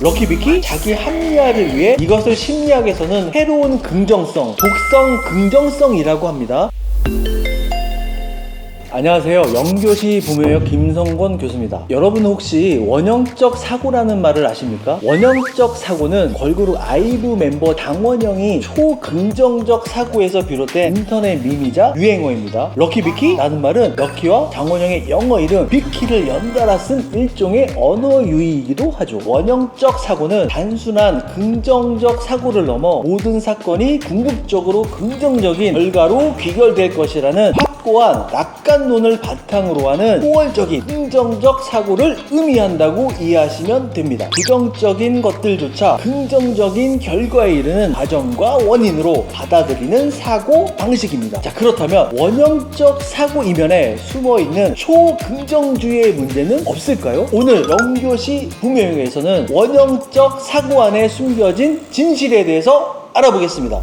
럭키비키 자기 합리화를 위해 이것을 심리학에서는 해로운 긍정성, 독성 긍정성이라고 합니다. 안녕하세요. 영교시 부모역 김성권 교수입니다. 여러분 혹시 원형적 사고라는 말을 아십니까? 원형적 사고는 걸그룹 아이브 멤버 당원형이 초긍정적 사고에서 비롯된 인터넷 밈이자 유행어입니다. 럭키비키라는 말은 럭키와 당원형의 영어 이름 비키를 연달아 쓴 일종의 언어 유희이기도 하죠. 원형적 사고는 단순한 긍정적 사고를 넘어 모든 사건이 궁극적으로 긍정적인 결과로 귀결될 것이라는 확고한 낙관론을 바탕으로 하는 포괄적인 긍정적 사고를 의미한다고 이해하시면 됩니다. 부정적인 것들조차 긍정적인 결과에 이르는 과정과 원인으로 받아들이는 사고 방식입니다. 자, 그렇다면 원형적 사고 이면에 숨어있는 초긍정주의의 문제는 없을까요? 오늘 영교시 부모역에서는 원형적 사고 안에 숨겨진 진실에 대해서 알아보겠습니다.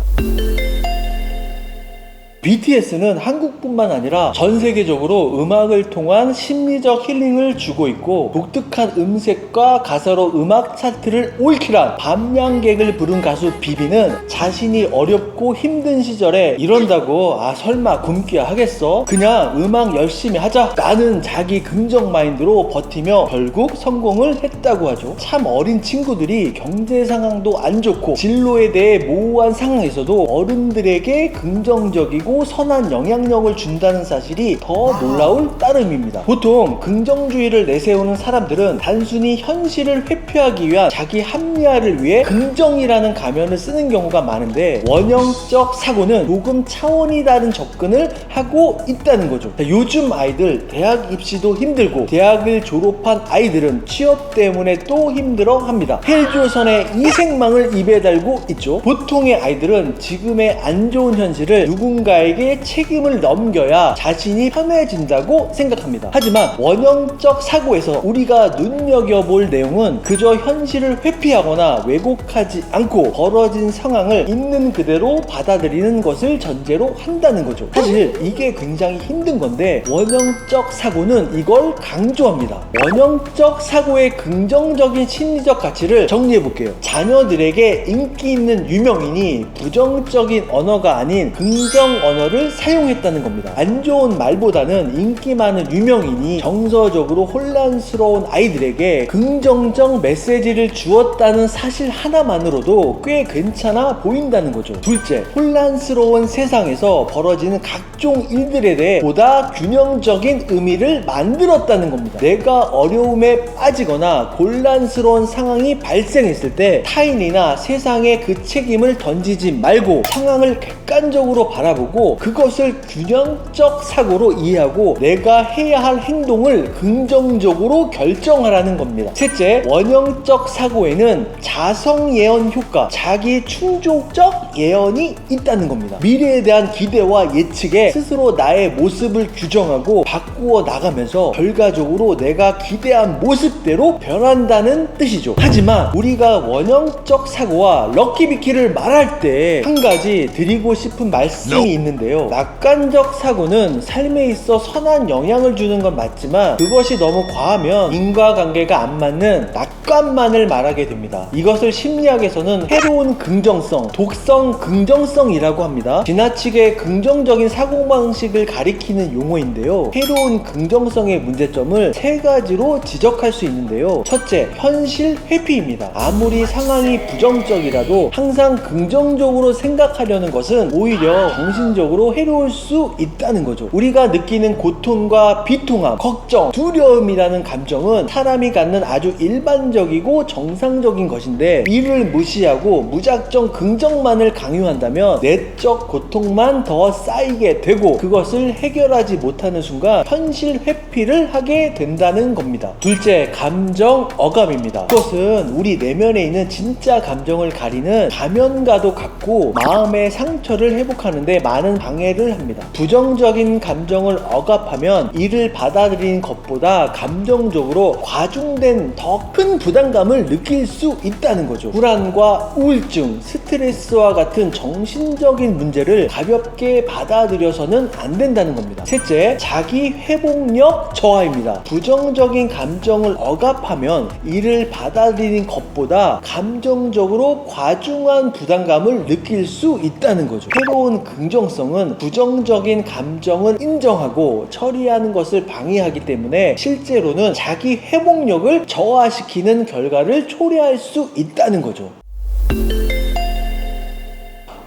BTS는 한국뿐만 아니라 전 세계적으로 음악을 통한 심리적 힐링을 주고 있고, 독특한 음색과 가사로 음악 차트를 올킬한 밤양객을 부른 가수 비비는 자신이 어렵고 힘든 시절에 이런다고 설마 굶기야 하겠어? 그냥 음악 열심히 하자 라는 자기 긍정 마인드로 버티며 결국 성공을 했다고 하죠. 참 어린 친구들이 경제 상황도 안 좋고 진로에 대해 모호한 상황에서도 어른들에게 긍정적이고 선한 영향력을 준다는 사실이 더 놀라울 따름입니다. 보통 긍정주의를 내세우는 사람들은 단순히 현실을 회피하기 위한 자기 합리화를 위해 긍정이라는 가면을 쓰는 경우가 많은데, 원형적 사고는 조금 차원이 다른 접근을 하고 있다는 거죠. 요즘 아이들 대학 입시도 힘들고 대학을 졸업한 아이들은 취업 때문에 또 힘들어 합니다. 헬조선의 이생망을 입에 달고 있죠. 보통의 아이들은 지금의 안 좋은 현실을 누군가에게 책임을 넘겨야 자신이 편해진다고 생각합니다. 하지만 원형적 사고에서 우리가 눈여겨볼 내용은 그저 현실을 회피하거나 왜곡하지 않고 벌어진 상황을 있는 그대로 받아들이는 것을 전제로 한다는 거죠. 사실 이게 굉장히 힘든 건데 원형적 사고는 이걸 강조합니다. 원형적 사고의 긍정적인 심리적 가치를 정리해볼게요. 자녀들에게 인기 있는 유명인이 부정적인 언어가 아닌 긍정 언어를 사용했다는 겁니다. 안 좋은 말보다는 인기 많은 유명인이 정서적으로 혼란스러운 아이들에게 긍정적 메시지를 주었다는 사실 하나만으로도 꽤 괜찮아 보인다는 거죠. 둘째, 혼란스러운 세상에서 벌어지는 각종 일들에 대해 보다 균형적인 의미를 만들었다는 겁니다. 내가 어려움에 빠지거나 곤란스러운 상황이 발생했을 때 타인이나 세상에 그 책임을 던지지 말고 상황을 객관적으로 바라보고 그것을 균형적 사고로 이해하고 내가 해야 할 행동을 긍정적으로 결정하라는 겁니다. 셋째, 원형적 사고에는 자성 예언 효과, 자기 충족적 예언이 있다는 겁니다. 미래에 대한 기대와 예측에 스스로 나의 모습을 규정하고 바꾸어 나가면서 결과적으로 내가 기대한 모습대로 변한다는 뜻이죠. 하지만 우리가 원형적 사고와 럭키비키를 말할 때 한 가지 드리고 싶은 말씀이 있는데요. 낙관적 사고는 삶에 있어 선한 영향을 주는 건 맞지만 그것이 너무 과하면 인과관계가 안 맞는 낙관만을 말하게 됩니다. 이것을 심리학에서는 해로운 긍정성, 독성 긍정성이라고 합니다. 지나치게 긍정적인 사고방식을 가리키는 용어인데요. 해로운 긍정성의 문제점을 세 가지로 지적할 수 있는데요. 첫째, 현실 회피입니다. 아무리 상황이 부정적이라도 항상 긍정적으로 생각하려는 것은 오히려 정신적으로 해로울 수 있다는 거죠. 우리가 느끼는 고통과 비통함, 걱정, 두려움이라는 감정은 사람이 갖는 아주 일반적이고 정상적인 것인데, 이를 무시하고 무작정 긍정만을 강요한다면 내적 고통만 더 쌓이게 되고 그것을 해결하지 못하는 순간 현실 회피를 하게 된다는 겁니다. 둘째, 감정 어감입니다. 그것은 우리 내면에 있는 진짜 감정을 가리는 가면과도 같고 마음의 상처를 회복하는데 많은 많은 방해를 합니다. 부정적인 감정을 억압하면 이를 받아들이는 것보다 감정적으로 과중된 더 큰 부담감을 느낄 수 있다는 거죠. 불안과 우울증, 스트레스와 같은 정신적인 문제를 가볍게 받아들여서는 안 된다는 겁니다. 셋째, 자기 회복력 저하입니다. 부정적인 감정을 억압하면 이를 받아들이는 것보다 감정적으로 과중한 부담감을 느낄 수 있다는 거죠. 새로운 긍정성은 부정적인 감정을 인정하고 처리하는 것을 방해하기 때문에 실제로는 자기 회복력을 저하시키는 결과를 초래할 수 있다는 거죠.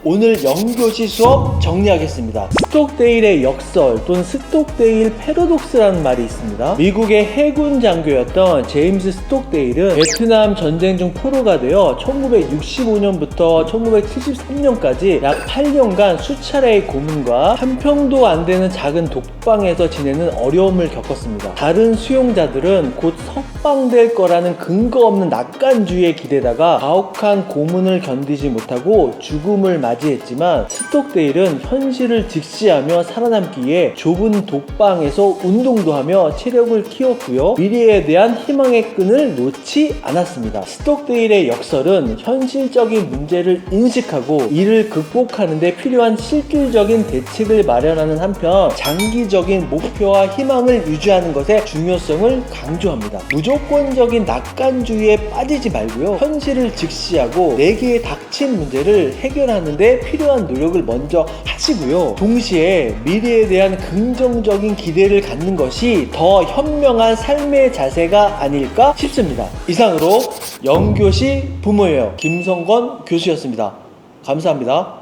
오늘 영교시 수업 정리하겠습니다. 스톡데일의 역설 또는 스톡데일 패러독스라는 말이 있습니다. 미국의 해군 장교였던 제임스 스톡데일은 베트남 전쟁 중 포로가 되어 1965년부터 1973년까지 약 8년간 수차례의 고문과 한 평도 안 되는 작은 독방에서 지내는 어려움을 겪었습니다. 다른 수용자들은 곧 석방될 거라는 근거 없는 낙관주의에 기대다가 가혹한 고문을 견디지 못하고 죽음을 맞이했지만 스톡데일은 현실을 직시하며 살아남기에 좁은 독방에서 운동도 하며 체력을 키웠고요. 미래에 대한 희망의 끈을 놓지 않았습니다. 스톡데일의 역설은 현실적인 문제를 인식하고 이를 극복하는 데 필요한 실질적인 대책을 마련하는 한편 장기적인 목표와 희망을 유지하는 것의 중요성을 강조합니다. 무조건적인 낙관주의에 빠지지 말고요. 현실을 직시하고 내게 닥친 문제를 해결하는 데 필요한 노력을 먼저 하시고요. 동시에 미래에 대한 긍정적인 기대를 갖는 것이 더 현명한 삶의 자세가 아닐까 싶습니다. 이상으로 영교시 부모예요 김성건 교수였습니다. 감사합니다.